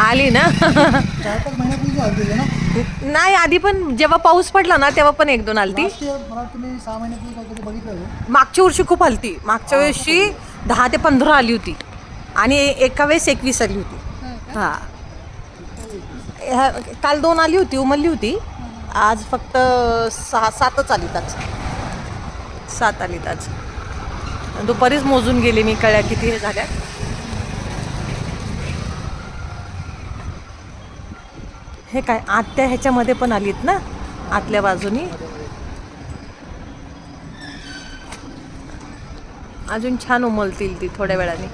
आली ना. 4-5 महिन्यापूर्वी आली ना. नाही, आधी पण जेव्हा पाऊस पडला ना तेव्हा पण 1-2 आलती. लास्ट इयर मला तुम्ही 6 महिन्यापूर्वी काहीतरी बघितलं होतं. मागच्या वर्षी खूप आलती. मागच्या वर्षी 10 ते 15 आली होती आणि एका वेळेस 21 आली होती. हां, काल 2 आली होती, उमरली होती. आज फक्त 6-7च आलीत. आज 7 आलीत. आज दुपारीच मोजून गेले मी, कळ्या किती हे झाल्या. हे काय आत्या ह्याच्यामध्ये पण आलीत ना, आतल्या बाजूनी. अजून छान उमलतील ती थोड्या वेळाने.